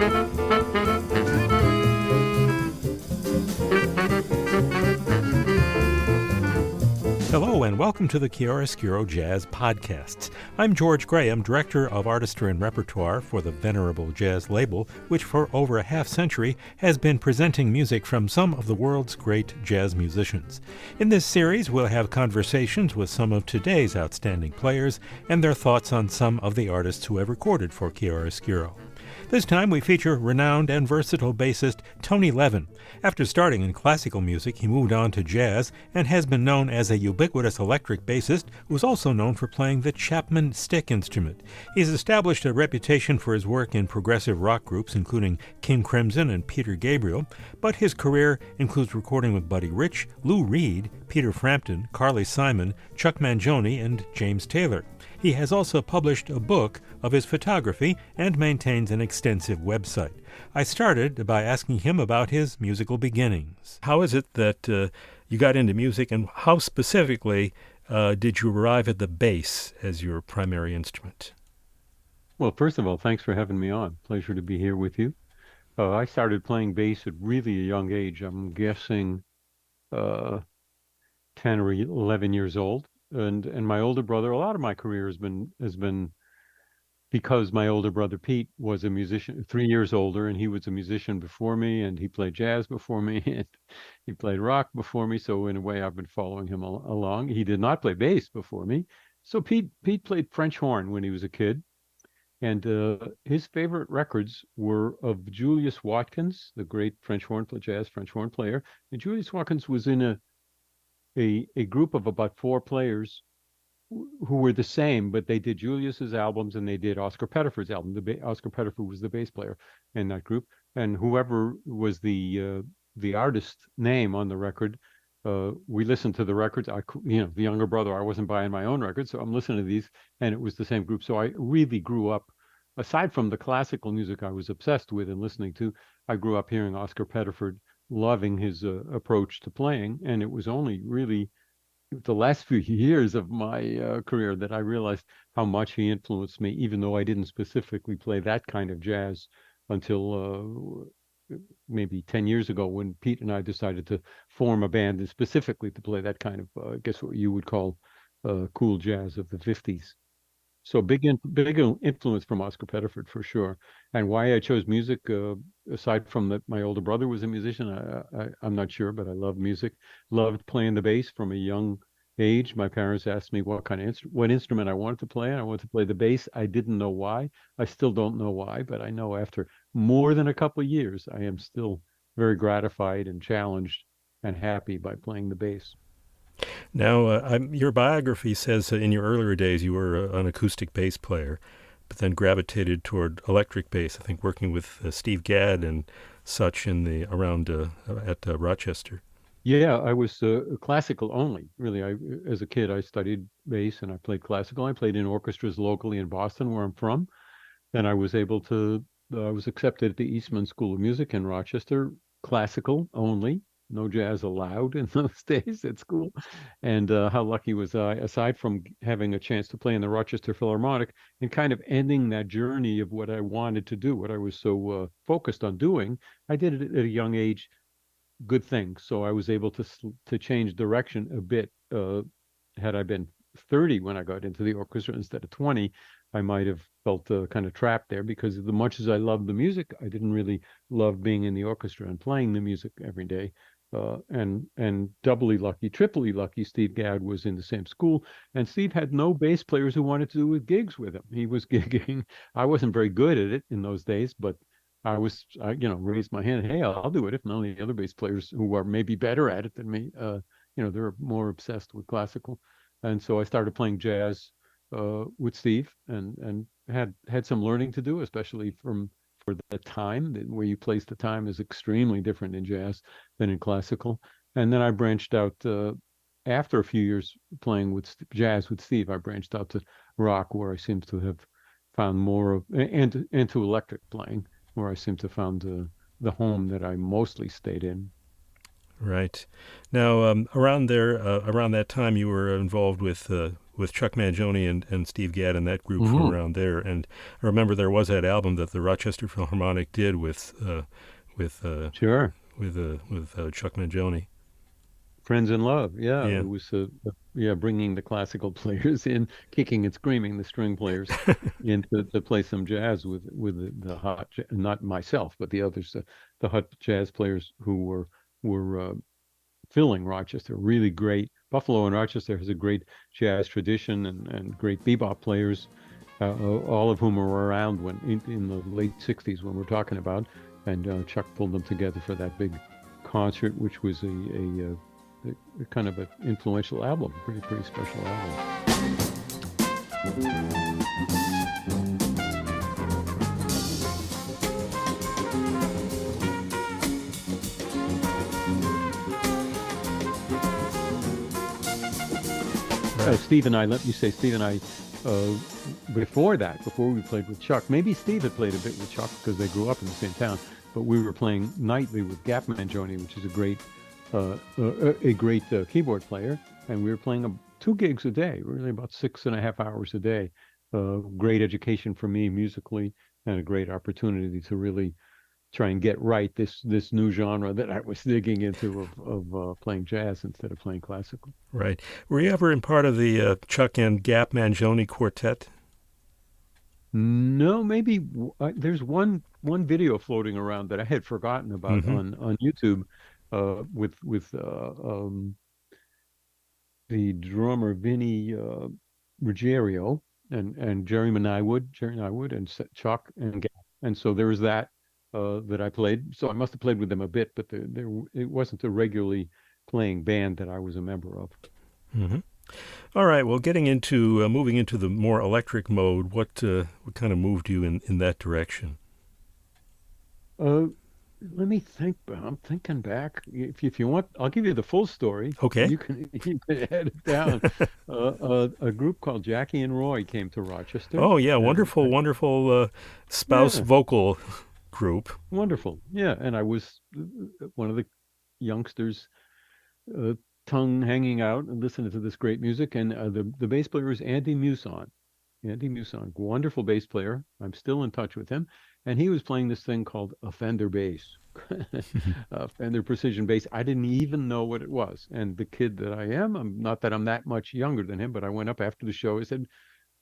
Hello and welcome to the Chiaroscuro Jazz Podcasts. I'm George Graham, Director of Artistry and Repertoire for the venerable jazz label, which for over a half-century has been presenting music from some of the world's great jazz musicians. In this series, we'll have conversations with some of today's outstanding players and their thoughts on some of the artists who have recorded for Chiaroscuro. This time we feature renowned and versatile bassist Tony Levin. After starting in classical music, he moved on to jazz and has been known as a ubiquitous electric bassist who is also known for playing the Chapman stick instrument. He's established a reputation for his work in progressive rock groups, including King Crimson and Peter Gabriel, but his career includes recording with Buddy Rich, Lou Reed, Peter Frampton, Carly Simon, Chuck Mangione, and James Taylor. He has also published a book of his photography and maintains an extensive website. I started by asking him about his musical beginnings. How is it that you got into music, and how specifically did you arrive at the bass as your primary instrument? Well, first of all, thanks for having me on. Pleasure to be here with you. I started playing bass at really a young age. I'm guessing 10 or 11 years old. And my older brother, a lot of my career has been because my older brother Pete was a musician, 3 years older, and he was a musician before me, and he played jazz before me, and he played rock before me. So in a way, I've been following him along. He did not play bass before me. So Pete played French horn when he was a kid, and his favorite records were of Julius Watkins, the great jazz French horn player. And Julius Watkins was in a group of about four players who were the same, but they did Julius's albums and they did Oscar Pettiford's album. Oscar Pettiford was the bass player in that group, and whoever was the artist name on the record, we listened to the records. The younger brother, I wasn't buying my own records, so I'm listening to these, and it was the same group. So I really grew up, aside from the classical music I was obsessed with and listening to, I grew up hearing Oscar Pettiford, loving his approach to playing, and it was only really the last few years of my career that I realized how much he influenced me, even though I didn't specifically play that kind of jazz until maybe 10 years ago when Pete and I decided to form a band and specifically to play that kind of, I guess what you would call cool jazz of the 50s. So big influence from Oscar Pettiford for sure. And why I chose music, aside from that my older brother was a musician, I'm not sure, but I love music. Loved playing the bass from a young age. My parents asked me what instrument I wanted to play, and I wanted to play the bass. I didn't know why. I still don't know why, but I know after more than a couple of years, I am still very gratified and challenged and happy by playing the bass. Now, your biography says in your earlier days you were an acoustic bass player, but then gravitated toward electric bass, I think working with Steve Gadd and such at Rochester. Yeah, I was classical only, really. As a kid, I studied bass and I played classical. I played in orchestras locally in Boston, where I'm from. And I was accepted at the Eastman School of Music in Rochester, classical only. No jazz allowed in those days at school. And how lucky was I, aside from having a chance to play in the Rochester Philharmonic and kind of ending that journey of what I wanted to do, what I was so focused on doing, I did it at a young age, good thing. So I was able to change direction a bit. Had I been 30 when I got into the orchestra instead of 20, I might have felt kind of trapped there, because as much as I loved the music, I didn't really love being in the orchestra and playing the music every day. And doubly lucky, triply lucky, Steve Gadd was in the same school, and Steve had no bass players who wanted to do gigs with him. He was gigging. I wasn't very good at it in those days, but I raised my hand. Hey, I'll do it. If none of the other bass players who are maybe better at it than me, they're more obsessed with classical, and so I started playing jazz with Steve, and had some learning to do, especially for the time. Where you place the time is extremely different in jazz than in classical. And then I branched out after a few years playing with jazz with Steve. I branched out to rock, where I seem to have found more of, and to electric playing, where I seem to have found the home that I mostly stayed in. Right. Now, around that time, you were involved with with Chuck Mangione and Steve Gadd and that group from Hmm. around there. And I remember there was that album that the Rochester Philharmonic did with Sure. Chuck Mangione. Friends in Love. Yeah, Yeah. it was yeah, bringing the classical players in, kicking and screaming the string players in to play some jazz with the not myself, but the others, the hot jazz players who were filling Rochester. Really great. Buffalo and Rochester has a great jazz tradition and great bebop players, all of whom were around when in the late '60s when we're talking about. And Chuck pulled them together for that big concert, which was a kind of an influential album, pretty special album. Right. Steve and I, let me say, Steve and I, uh, before that, before we played with Chuck, maybe Steve had played a bit with Chuck because they grew up in the same town, but we were playing nightly with Gap Mangione, which is a great keyboard player, and we were playing two gigs a day, really about 6.5 hours a day. Great education for me musically, and a great opportunity to really try and get right this new genre that I was digging into of playing jazz instead of playing classical. Right. Were you ever in part of the Chuck and Gap Mangione quartet? No, maybe there's one video floating around that I had forgotten about Mm-hmm. on YouTube, with the drummer Vinny Ruggiero and Jerry Nywood, and Chuck and Gap. And so there was that that I played. So I must have played with them a bit, but it wasn't a regularly playing band that I was a member of. Mm-hmm. All right. Well, getting into moving into the more electric mode, what kind of moved you in that direction? Uh, Let me think. I'm thinking back. If you want, I'll give you the full story, and Okay. you can head it down. A group called Jackie and Roy came to Rochester, Oh yeah, and wonderful, wonderful spouse yeah, vocal group. wonderful. Yeah, and I was one of the youngsters, uh, tongue hanging out and listening to this great music. And the bass player is Andy Muson. Andy Muson, wonderful bass player. I'm still in touch with him. And he was playing this thing called a Fender bass, a Fender Precision bass. I didn't even know what it was. And the kid that I am, I'm not that I'm that much younger than him, but I went up after the show. I said,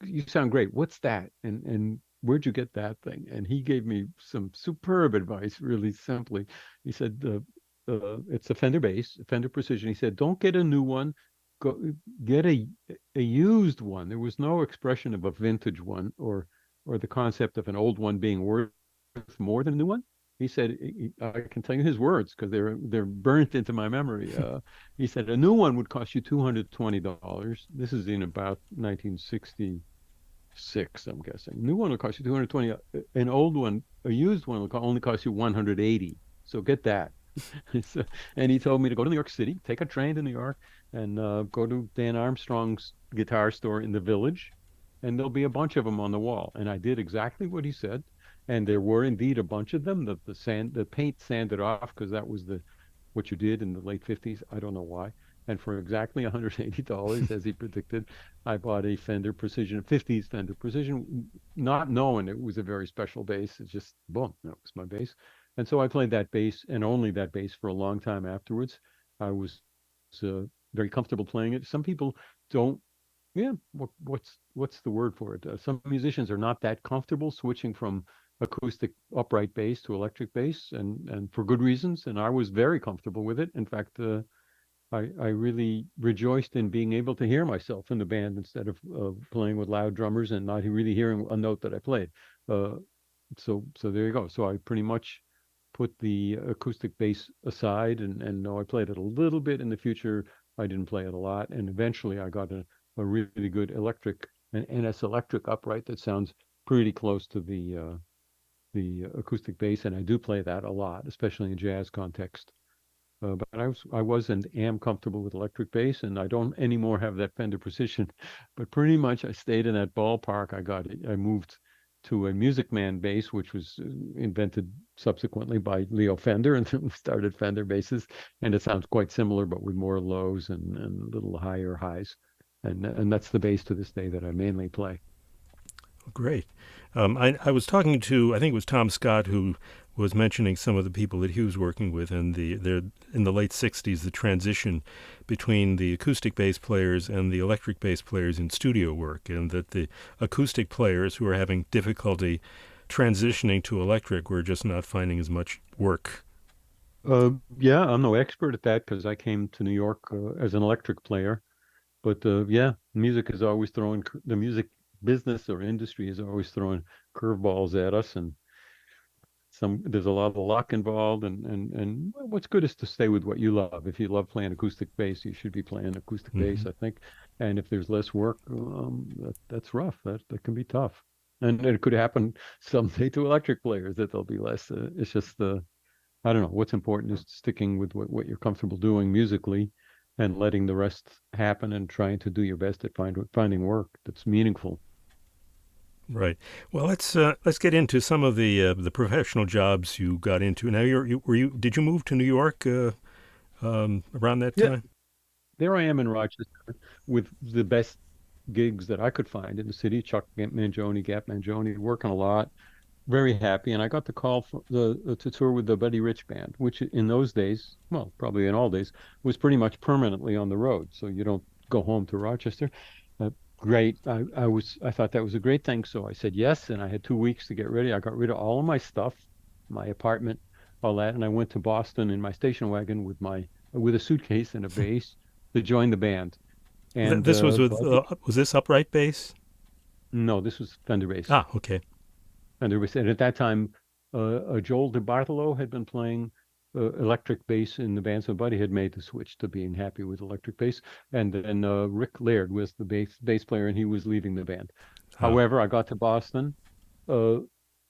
"You sound great. What's that? And where'd you get that thing?" And he gave me some superb advice, really simply. He said, "It's a Fender bass, a Fender Precision." He said, "Don't get a new one. Go get a used one." There was no expression of a vintage one or the concept of an old one being worth more than a new one. He said, I can tell you his words because they're burnt into my memory. He said a new one would cost you $220. This is in about 1966, I'm guessing. A new one will cost you 220. An old one, a used one, will only cost you 180. So get that. So, and he told me to go to New York City, take a train to New York, and go to Dan Armstrong's guitar store in the Village, and there'll be a bunch of them on the wall. And I did exactly what he said, and there were indeed a bunch of them. The paint sanded off because that was the what you did in the late '50s. I don't know why. And for exactly $180, as he predicted, I bought a Fender Precision, '50s Fender Precision, not knowing it was a very special bass. It's just boom, that was my bass. And so I played that bass and only that bass for a long time afterwards. I was uh, very comfortable playing it. Some people don't. Yeah, what's the word for it? Some musicians are not that comfortable switching from acoustic upright bass to electric bass, and for good reasons. And I was very comfortable with it. In fact, I really rejoiced in being able to hear myself in the band instead of playing with loud drummers and not really hearing a note that I played. Uh, so there you go. So I pretty much put the acoustic bass aside, and no, I played it a little bit in the future. I didn't play it a lot, and eventually I got a really good an NS electric upright that sounds pretty close to the acoustic bass, and I do play that a lot, especially in jazz context. But I was and am comfortable with electric bass, and I don't anymore have that Fender Precision. But pretty much I stayed in that ballpark. I moved to a Music Man bass, which was invented subsequently by Leo Fender, and then we started Fender basses, and it sounds quite similar, but with more lows and a little higher highs. and that's the bass to this day that I mainly play. Great. I was talking to, I think it was Tom Scott, who was mentioning some of the people that he was working with, and they're in the late 60s, the transition between the acoustic bass players and the electric bass players in studio work, and that the acoustic players who are having difficulty transitioning to electric were just not finding as much work. Yeah, I'm no expert at that because I came to New York as an electric player. But yeah, music is always throwing the music business or industry is always throwing curveballs at us, and there's a lot of luck involved. And what's good is to stay with what you love. If you love playing acoustic bass, you should be playing acoustic bass, Hmm. I think. And if there's less work, that's rough. That can be tough. And it could happen someday to electric players that there'll be less. It's just I don't know. What's important is sticking with what you're comfortable doing musically and letting the rest happen and trying to do your best at finding work that's meaningful. Right. Well, let's get into some of the professional jobs you got into. Now, were you did you move to New York around that Yeah, time? there I am in Rochester with the best gigs that I could find in the city. Chuck Mangione, Gap Mangione, working a lot. Very happy, and I got the call for to tour with the Buddy Rich band, which in those days, well, probably in all days, was pretty much permanently on the road. So you don't go home to Rochester. Uh, Great. I thought that was a great thing. So I said yes, and I had 2 weeks to get ready. I got rid of all of my stuff, my apartment, all that, and I went to Boston in my station wagon with a suitcase and a bass to join the band. And This was with Buddy, was this upright bass? no, this was Fender bass. Ah, okay. And there was, and at that time, Joel DeBartolo had been playing electric bass in the band, so Buddy had made the switch to being happy with electric bass. And then Rick Laird was the bass player, and he was leaving the band. Ah. However, I got to Boston, uh,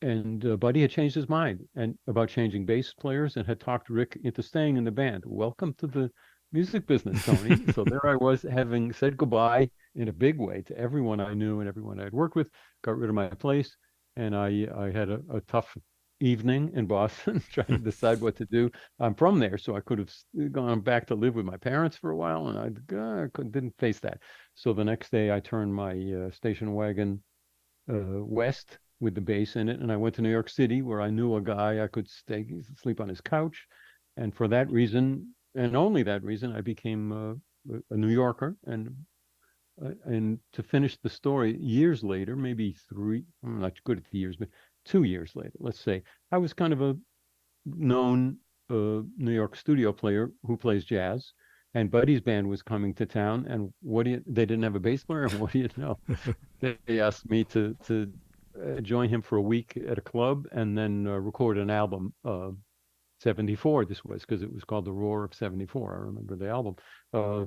and Buddy had changed his mind and about changing bass players, and had talked Rick into staying in the band. Welcome to the music business, Tony. So there I was, having said goodbye in a big way to everyone I knew and everyone I'd worked with. Got rid of my place, and I had a tough evening in Boston trying to decide what to do. I'm from there, so I could have gone back to live with my parents for a while, and didn't face that. So the next day, I turned my station wagon west with the base in it, and I went to New York City where I knew a guy I could sleep on his couch, and for that reason, and only that reason, I became a New Yorker. And to finish the story, years later, maybe three, I'm not good at the years, but 2 years later, let's say, I was kind of a known New York studio player who plays jazz. And Buddy's band was coming to town, and they didn't have a bass player, and what do you know? They asked me to join him for a week at a club and then record an album. 74, this was, because it was called The Roar of 74. I remember the album. Uh,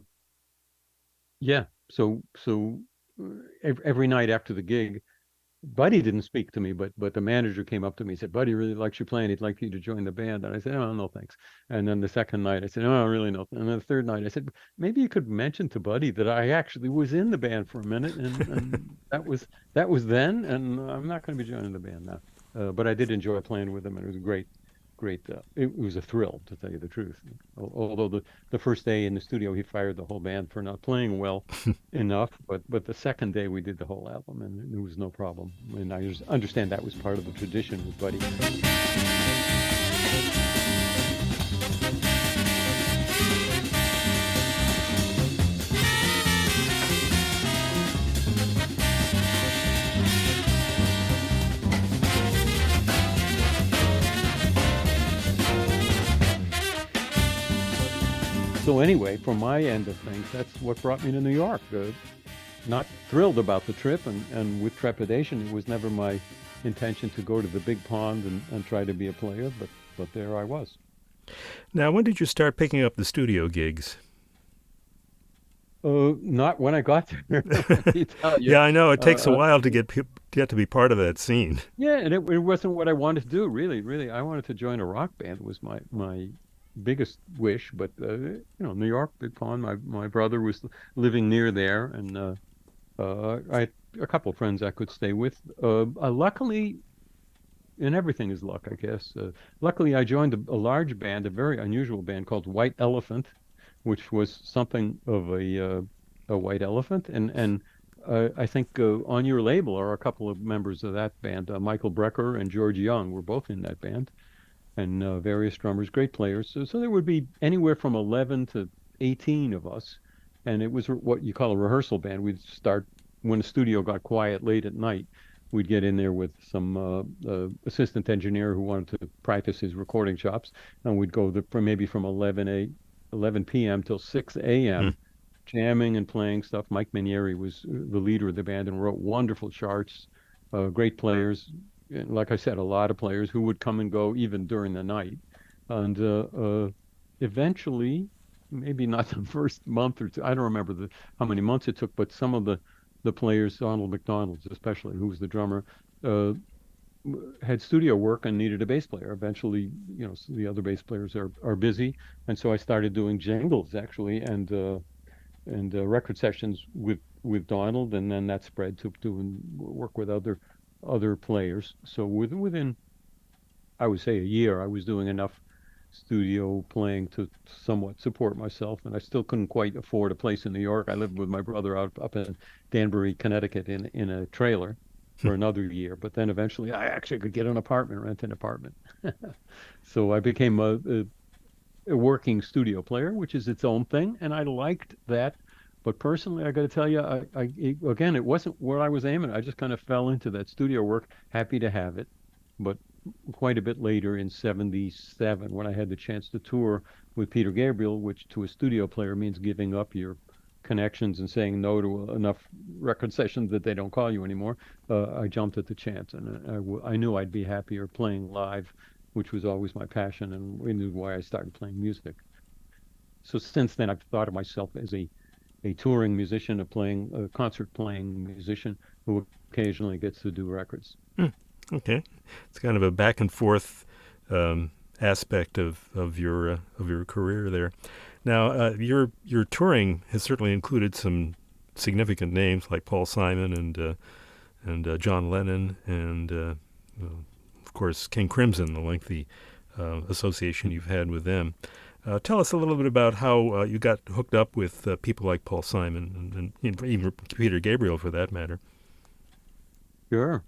yeah. Every night after the gig, Buddy didn't speak to me, but the manager came up to me and said, "Buddy really likes you playing. He'd like you to join the band." And I said, "Oh, no, thanks." And then the second night, I said, "Oh, really, no." And then the third night, I said, "Maybe you could mention to Buddy that I actually was in the band for a minute, and that was then, and I'm not going to be joining the band now." But I did enjoy playing with him, and it was a great. It was a thrill, to tell you the truth. Although the first day in the studio, he fired the whole band for not playing well enough, but the second day we did the whole album, and there was no problem. And I just understand that was part of the tradition with Buddy. So anyway, from my end of things, that's what brought me to New York. Not thrilled about the trip, and with trepidation. It was never my intention to go to the big pond and try to be a player, but there I was. Now, when did you start picking up the studio gigs? Not when I got there, let me tell you. Yeah, I know it Uh, takes a uh, while to get to be part of that scene. yeah, and it wasn't what I wanted to do, really. Really, I wanted to join a rock band was my biggest wish. But New York, Big Pond. My brother was living near there, and I had a couple of friends I could stay with. Luckily, and everything is luck, I guess. Luckily, I joined a large band, a very unusual band called White Elephant, which was something of a white elephant, and I think on your label are a couple of members of that band. Michael Brecker and George Young were both in that band, and various drummers, great players. So there would be anywhere from 11 to 18 of us, and it was what you call a rehearsal band. We'd start when the studio got quiet late at night. We'd get in there with some assistant engineer who wanted to practice his recording chops, and we'd go maybe from 11 p.m. till 6 Hmm. a.m. jamming and playing stuff. Mike Manieri was the leader of the band and wrote wonderful charts, great players, like I said, a lot of players who would come and go even during the night. And eventually, maybe not the first month or two, I don't remember how many months it took, but some of the players, Donald McDonald especially, who was the drummer, uh, had studio work and needed a bass player. Eventually, the other bass players are busy, and so I started doing jingles actually, and record sessions with Donald, and then that spread to doing work with other players. So within I would say a year, I was doing enough studio playing to somewhat support myself, and I still couldn't quite afford a place in New York. I lived with my brother out up in Danbury, Connecticut, in a trailer for another year. But then eventually, I actually could get an apartment, rent an apartment. So I became a working studio player, which is its own thing, and I liked that. But personally, I got to tell you, again, it wasn't where I was aiming. I just kind of fell into that studio work, happy to have it. But quite a bit later in 77, when I had the chance to tour with Peter Gabriel, which to a studio player means giving up your connections and saying no to enough record sessions that they don't call you anymore, I jumped at the chance, and I knew I'd be happier playing live, which was always my passion and really why I started playing music. So since then, I've thought of myself as a touring musician, a concert playing musician who occasionally gets to do records. Hmm. Okay, it's kind of a back and forth aspect of your career there. Now, your touring has certainly included some significant names like Paul Simon and John Lennon and of course King Crimson, the lengthy association you've had with them. Tell us a little bit about how you got hooked up with people like Paul Simon and even Peter Gabriel, for that matter. Sure.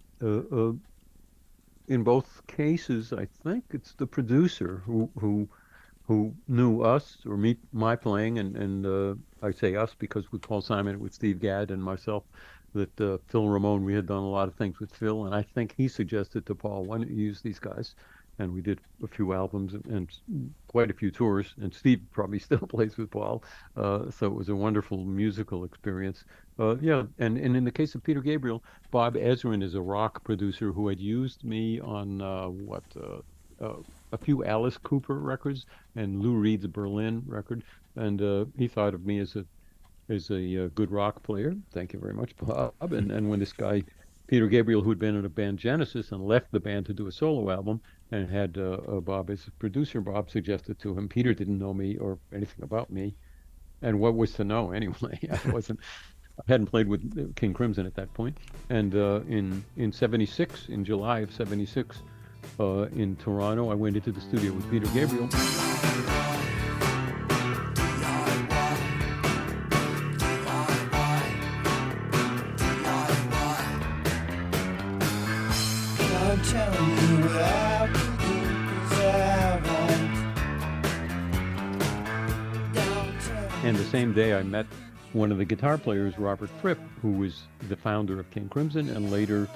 In both cases, I think it's the producer who knew us or my playing, and I say us because with Paul Simon, with Steve Gadd and myself, that Phil Ramone, we had done a lot of things with Phil, and I think he suggested to Paul, why don't you use these guys? And we did a few albums and quite a few tours, and Steve probably still plays with Paul, so it was a wonderful musical experience. Yeah, and in the case of Peter Gabriel, Bob Ezrin is a rock producer who had used me on a few Alice Cooper records and Lou Reed's Berlin record, and he thought of me as a good rock player. Thank you very much, Bob. And when this guy Peter Gabriel, who'd been in a band Genesis and left the band to do a solo album, and had Bob as a producer, Bob suggested to him. Peter didn't know me or anything about me, and what was to know anyway? I hadn't played with King Crimson at that point. And in '76, in July of '76, in Toronto, I went into the studio with Peter Gabriel. And the same day, I met one of the guitar players, Robert Fripp, who was the founder of King Crimson, and later,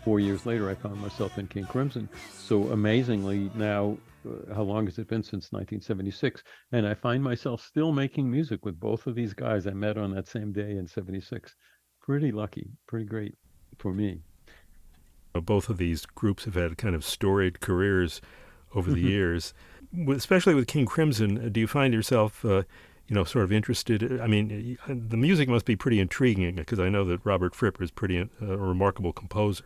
4 years later, I found myself in King Crimson. So amazingly, now, how long has it been since 1976? And I find myself still making music with both of these guys I met on that same day in '76. Pretty lucky, pretty great for me. Both of these groups have had kind of storied careers over the years. Especially with King Crimson, do you find yourself, sort of interested? I mean, the music must be pretty intriguing because I know that Robert Fripp is pretty a remarkable composer.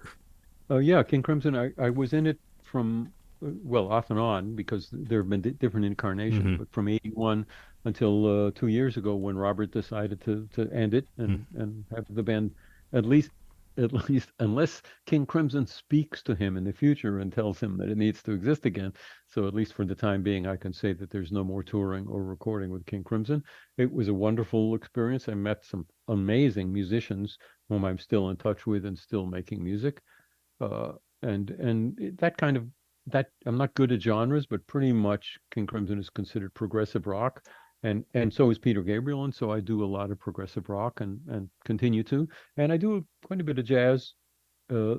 Yeah, King Crimson, I was in it from, well, off and on because there have been different incarnations, Hmm. but from '81 until 2 years ago when Robert decided to end it and have the band at least at least unless King Crimson speaks to him in the future and tells him that it needs to exist again. So at least for the time being, I can say that there's no more touring or recording with King Crimson. It was a wonderful experience. I met some amazing musicians whom I'm still in touch with and still making music. Uh, that kind of that I'm not good at genres, but pretty much King Crimson is considered progressive rock, and so is Peter Gabriel, and so I do a lot of progressive rock and continue to, and I do quite a bit of jazz uh,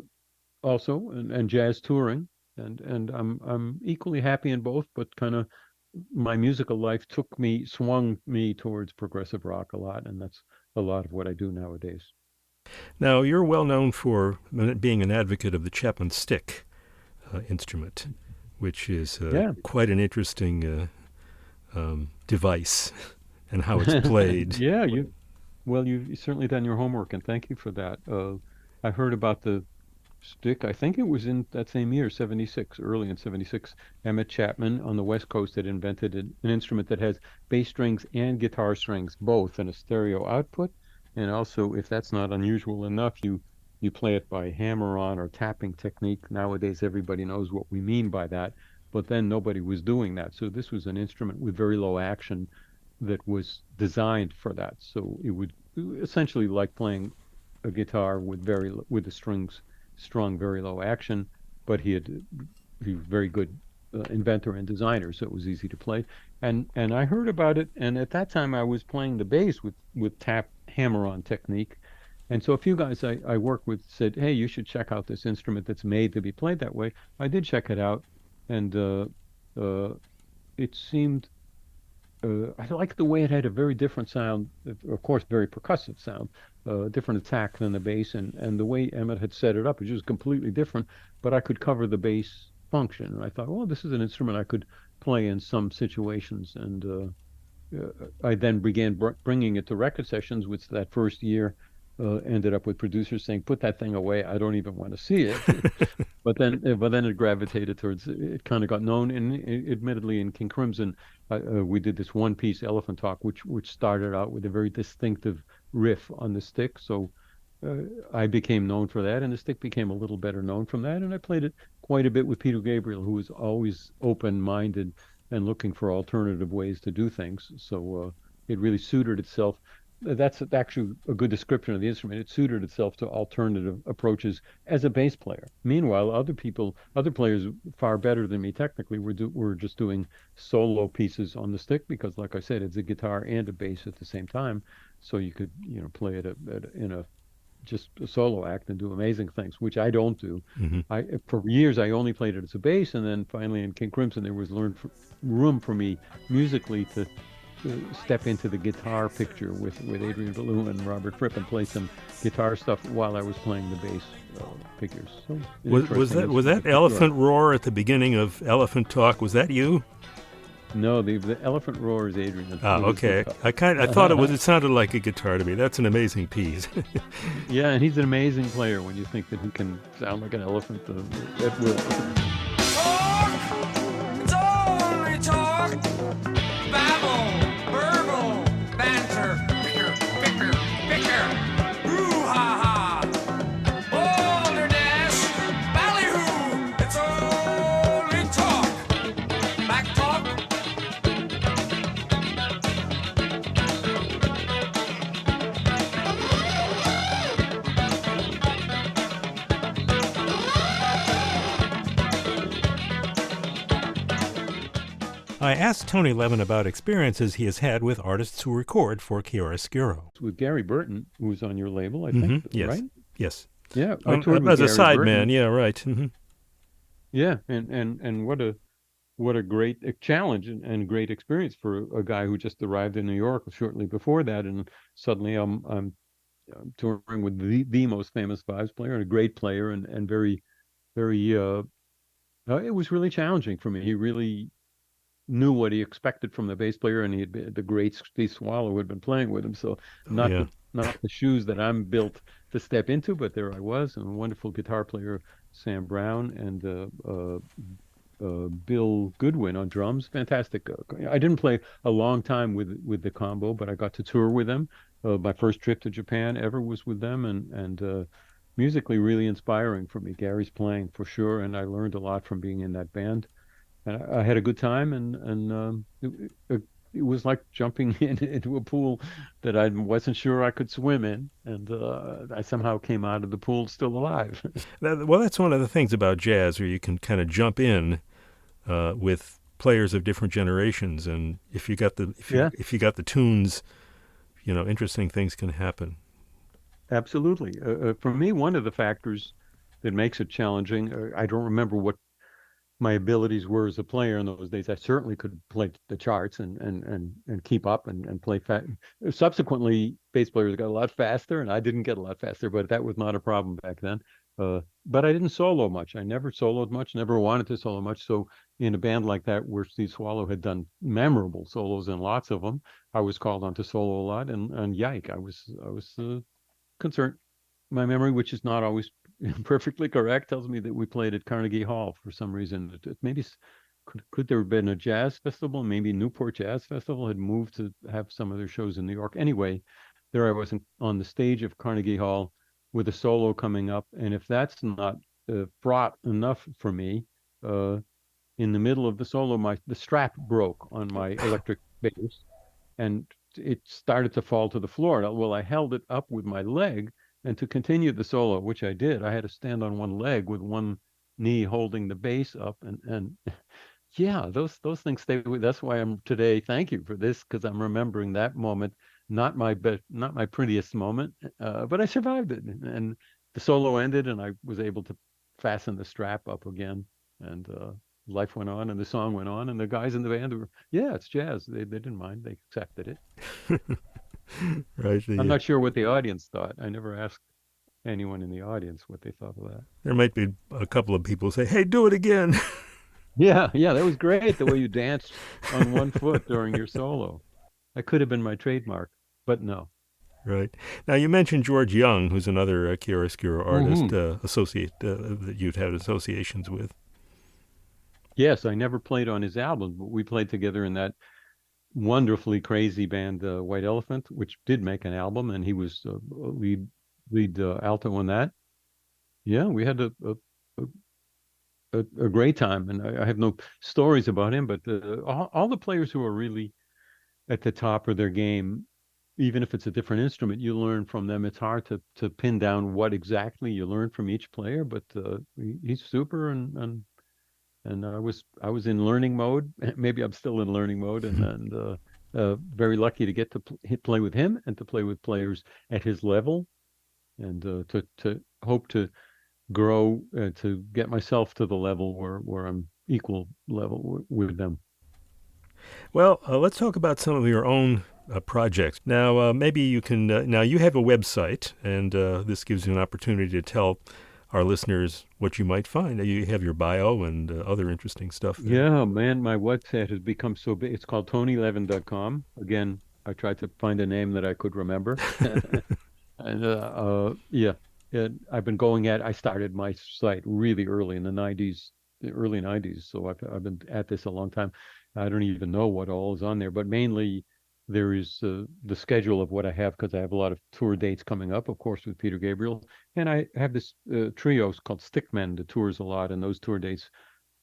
also, and jazz touring, and I'm equally happy in both, but kind of my musical life swung me towards progressive rock a lot, and that's a lot of what I do nowadays. Now, you're well known for being an advocate of the Chapman stick instrument, which is Yeah. quite an interesting device and how it's played. Yeah, you've certainly done your homework, and thank you for that. I heard about the stick. I think it was in that same year, 76, early in 76. Emmett Chapman on the West Coast had invented an instrument that has bass strings and guitar strings both in a stereo output. And also, if that's not unusual enough, you play it by hammer-on or tapping technique. Nowadays, everybody knows what we mean by that, but then nobody was doing that. So this was an instrument with very low action that was designed for that. So it would essentially like playing a guitar with with the strings strung very low action, but he was a very good inventor and designer, so it was easy to play. And I heard about it, and at that time I was playing the bass with tap hammer-on technique. And so a few guys I work with said, "Hey, you should check out this instrument that's made to be played that way." I did check it out, and uh, it seemed I liked the way it had a very different sound, of course, very percussive sound, different attack than the bass, and the way Emmett had set it up was just completely different. But I could cover the bass function, and I thought, well, this is an instrument I could play in some situations, and I then began bringing it to record sessions, which that first year ended up with producers saying, "Put that thing away. I don't even want to see it." But then it gravitated towards. It kind of got known, and admittedly, in King Crimson, we did this one piece, Elephant Talk, which started out with a very distinctive riff on the stick. So uh, I became known for that, and the stick became a little better known from that. And I played it quite a bit with Peter Gabriel, who was always open-minded and looking for alternative ways to do things. So it really suited itself. That's actually a good description of the instrument. It suited itself to alternative approaches as a bass player. Meanwhile, other players far better than me technically were just doing solo pieces on the stick because, like I said, it's a guitar and a bass at the same time. So you could, play it in a just a solo act and do amazing things, which I don't do. Hmm. For years I only played it as a bass, and then finally in King Crimson there was room for me musically to step into the guitar picture with Adrian Ballou and Robert Fripp and play some guitar stuff while I was playing the bass figures. So Was that Elephant Roar at the beginning of Elephant Talk? Was that you? No, the Elephant Roar is Adrian. Ah, okay. I thought it sounded like a guitar to me. That's an amazing piece. Yeah, and he's an amazing player when you think that he can sound like an elephant. That will. Talk! It's only talk! Babble! Burble! Banter! Bicker! Bicker! Bicker! Boo-ha-ha! Wilderness! Ballyhoo! It's only talk! Back talk! I asked Tony Levin about experiences he has had with artists who record for Chiaroscuro. With Gary Burton, who was on your label, I Mm-hmm. think, Yes. right? Yes. Yeah, I toured with As a Gary sideman, Burton. yeah, right. Mm-hmm. Yeah, and what a great challenge and great experience for a guy who just arrived in New York shortly before that, and suddenly I'm touring with the most famous vibes player and a great player and very it was really challenging for me. He really knew what he expected from the bass player, and he had been the great Steve Swallow who had been playing with him. So Oh, not yeah. the shoes that I'm built to step into, but there I was, and a wonderful guitar player, Sam Brown, and Bill Goodwin on drums. Fantastic. I didn't play a long time with the combo, but I got to tour with them. My first trip to Japan ever was with them, and musically really inspiring for me. Gary's playing for sure, and I learned a lot from being in that band. And I had a good time, it was like jumping into a pool that I wasn't sure I could swim in, and I somehow came out of the pool still alive. Well, that's one of the things about jazz, where you can kind of jump in with players of different generations, and Yeah, if you got the tunes, interesting things can happen. absolutely. For me, one of the factors that makes it challenging, I don't remember what my abilities were as a player in those days. I certainly could play the charts and keep up and play fast. Subsequently, bass players got a lot faster, and I didn't get a lot faster, but that was not a problem back then. But I didn't solo much. I never soloed much, never wanted to solo much. So in a band like that, where Steve Swallow had done memorable solos and lots of them, I was called on to solo a lot, and yike, I was concerned. My memory, which is not always perfectly correct, tells me that we played at Carnegie Hall for some reason. Maybe could there have been a jazz festival? Maybe Newport Jazz Festival had moved to have some of their shows in New York. Anyway, there I was on the stage of Carnegie Hall with a solo coming up, and if that's not fraught enough for me, uh, in the middle of the solo, the strap broke on my electric bass, and it started to fall to the floor. Well, I held it up with my leg, and to continue the solo, which I did, I had to stand on one leg with one knee holding the bass up, and yeah, those things stay with. That's why I'm today. Thank you for this, because I'm remembering that moment. Not my prettiest moment, but I survived it, and the solo ended, and I was able to fasten the strap up again, and life went on, and the song went on, and the guys in the band were, yeah, it's jazz. They didn't mind. They accepted it. Right. I'm not sure what the audience thought. I never asked anyone in the audience what they thought of that. There might be a couple of people say, "Hey, do it again." Yeah, yeah, that was great the way you danced on one foot during your solo. That could have been my trademark, but no. Right. Now, you mentioned George Young, who's another chiaroscuro artist Hmm. that you'd had associations with. Yes, I never played on his album, but we played together in that wonderfully crazy band, White Elephant, which did make an album, and he was lead alto on that. Yeah, we had a, a great time, and I have no stories about him, but all the players who are really at the top of their game, even if it's a different instrument, you learn from them. It's hard to pin down what exactly you learn from each player, but he's super, and I was in learning mode. Maybe I'm still in learning mode, and very lucky to get to play with him and to play with players at his level, and to hope to grow to get myself to the level where I'm equal level with them. Well, let's talk about some of your own projects. Now, maybe you can. Now, you have a website, and this gives you an opportunity to tell our listeners what you might find. You have your bio and other interesting stuff there. Yeah, man, my website has become so big. It's called TonyLevin.com. Again, I tried to find a name that I could remember. And yeah, I've been going at. I started my site really early in the '90s, the early '90s. So I've been at this a long time. I don't even know what all is on there, but mainly there is the schedule of what I have, because I have a lot of tour dates coming up, of course, with Peter Gabriel, and I have this trio called Stickmen that tours a lot, and those tour dates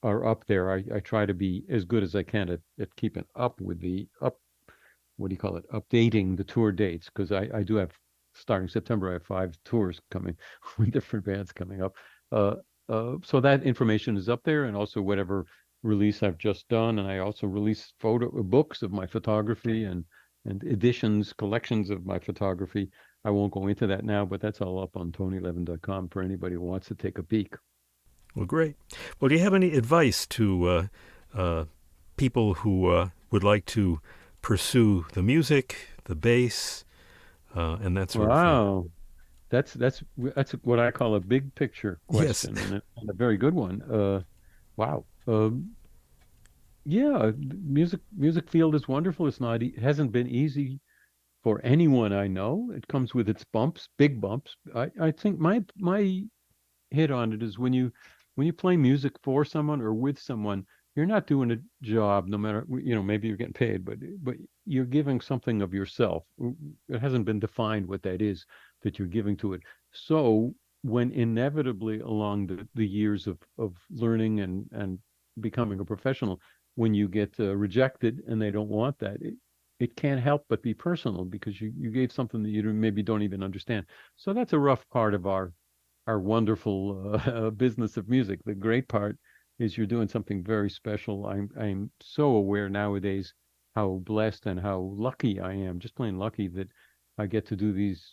are up there. I try to be as good as I can at keeping up with the up what do you call it, updating the tour dates, because I do have, starting September, I have 5 tours coming with different bands coming up. Uh, so that information is up there, and also whatever release I've just done, and I also release photo books of my photography and editions, collections of my photography. I won't go into that now, but that's all up on TonyLevin.com for anybody who wants to take a peek. Well, great. Well, do you have any advice to people who would like to pursue the music, the bass, and that sort of thing? Wow. That's what I call a big picture Yes. question, and a very good one. Wow. Yeah, music field is wonderful. It's not it hasn't been easy for anyone I know. It comes with its bumps, big bumps. I think my hit on it is when you play music for someone or with someone, you're not doing a job, no matter, maybe you're getting paid, but you're giving something of yourself. It hasn't been defined what that is that you're giving to it. So when inevitably along the years of learning and becoming a professional, when you get rejected and they don't want that, it can't help but be personal because you gave something that you maybe don't even understand. So that's a rough part of our wonderful business of music. The great part is you're doing something very special. I'm so aware nowadays how blessed and how lucky I am, just plain lucky that I get to do these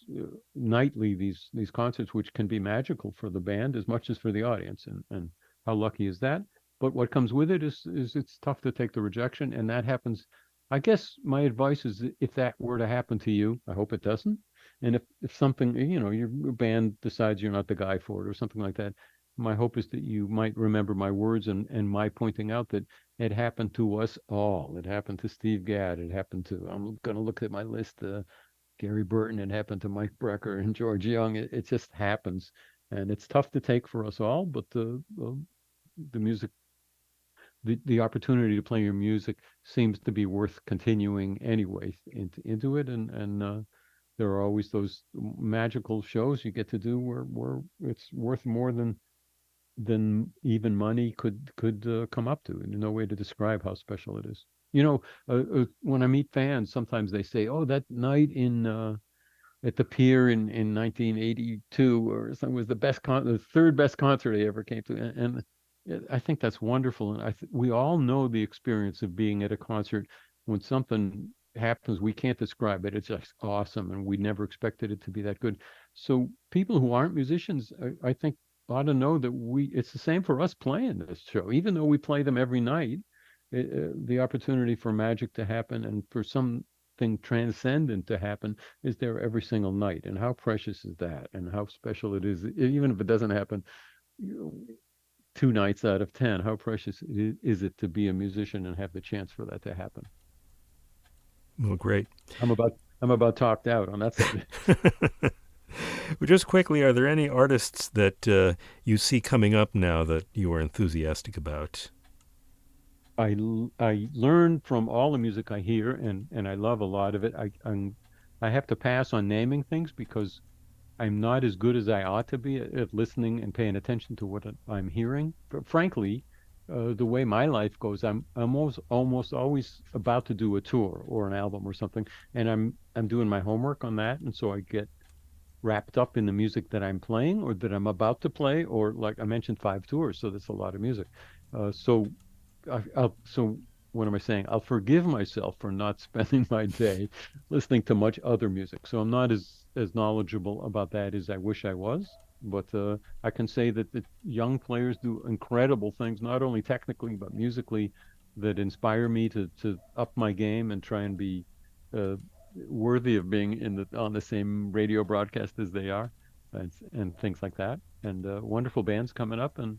nightly these concerts, which can be magical for the band as much as for the audience. And how lucky is that? But what comes with it is it's tough to take the rejection, and that happens. I guess my advice is that if that were to happen to you, I hope it doesn't. And if something, your band decides you're not the guy for it or something like that, my hope is that you might remember my words and my pointing out that it happened to us all. It happened to Steve Gadd. It happened to, I'm going to look at my list, Gary Burton. It happened to Mike Brecker and George Young. It just happens. And it's tough to take for us all, but the music, the opportunity to play your music seems to be worth continuing anyway into it. And there are always those magical shows you get to do where it's worth more than even money could come up to. And no way to describe how special it is. When I meet fans, sometimes they say, "Oh, that night in at the Pier in 1982 or something was the third best concert I ever came to." And I think that's wonderful. And we all know the experience of being at a concert when something happens we can't describe it. It's just awesome, and we never expected it to be that good. So people who aren't musicians, I think, ought to know that it's the same for us playing this show, even though we play them every night. The opportunity for magic to happen and for something transcendent to happen is there every single night. And how precious is that? And how special it is, even if it doesn't happen 2 nights out of 10. How precious is it to be a musician and have the chance for that to happen? Well, great. I'm about talked out on that subject. Well, just quickly, are there any artists that you see coming up now that you are enthusiastic about? I learn from all the music I hear, and I love a lot of it. I have to pass on naming things because I'm not as good as I ought to be at listening and paying attention to what I'm hearing. But frankly, the way my life goes, I'm almost always about to do a tour or an album or something, and I'm doing my homework on that, and so I get wrapped up in the music that I'm playing or that I'm about to play, or like I mentioned, 5 tours, so that's a lot of music. So so what am I saying? I'll forgive myself for not spending my day listening to much other music. So I'm not as knowledgeable about that as I wish I was. But I can say that the young players do incredible things, not only technically but musically, that inspire me to up my game and try and be uh, worthy of being on the same radio broadcast as they are, and things like that. And wonderful bands coming up, and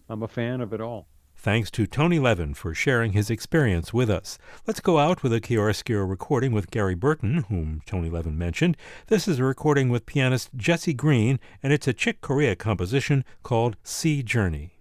I'm a fan of it all. Thanks to Tony Levin for sharing his experience with us. Let's go out with a chiaroscuro recording with Gary Burton, whom Tony Levin mentioned. This is a recording with pianist Jesse Green, and it's a Chick Corea composition called Sea Journey.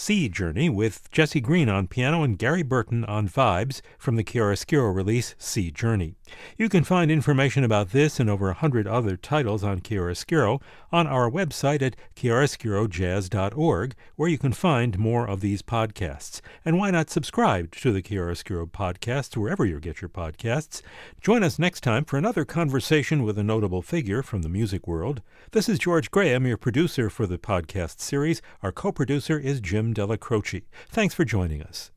Sea Journey with Jesse Green on piano and Gary Burton on vibes from the chiaroscuro release Sea Journey. You can find information about this and over 100 other titles on chiaroscuro on our website at chiaroscurojazz.org, where you can find more of these podcasts. And why not subscribe to the Chiaroscuro podcast wherever you get your podcasts? Join us next time for another conversation with a notable figure from the music world. This is George Graham, your producer for the podcast series. Our co-producer is Jim Della Croce. Thanks for joining us.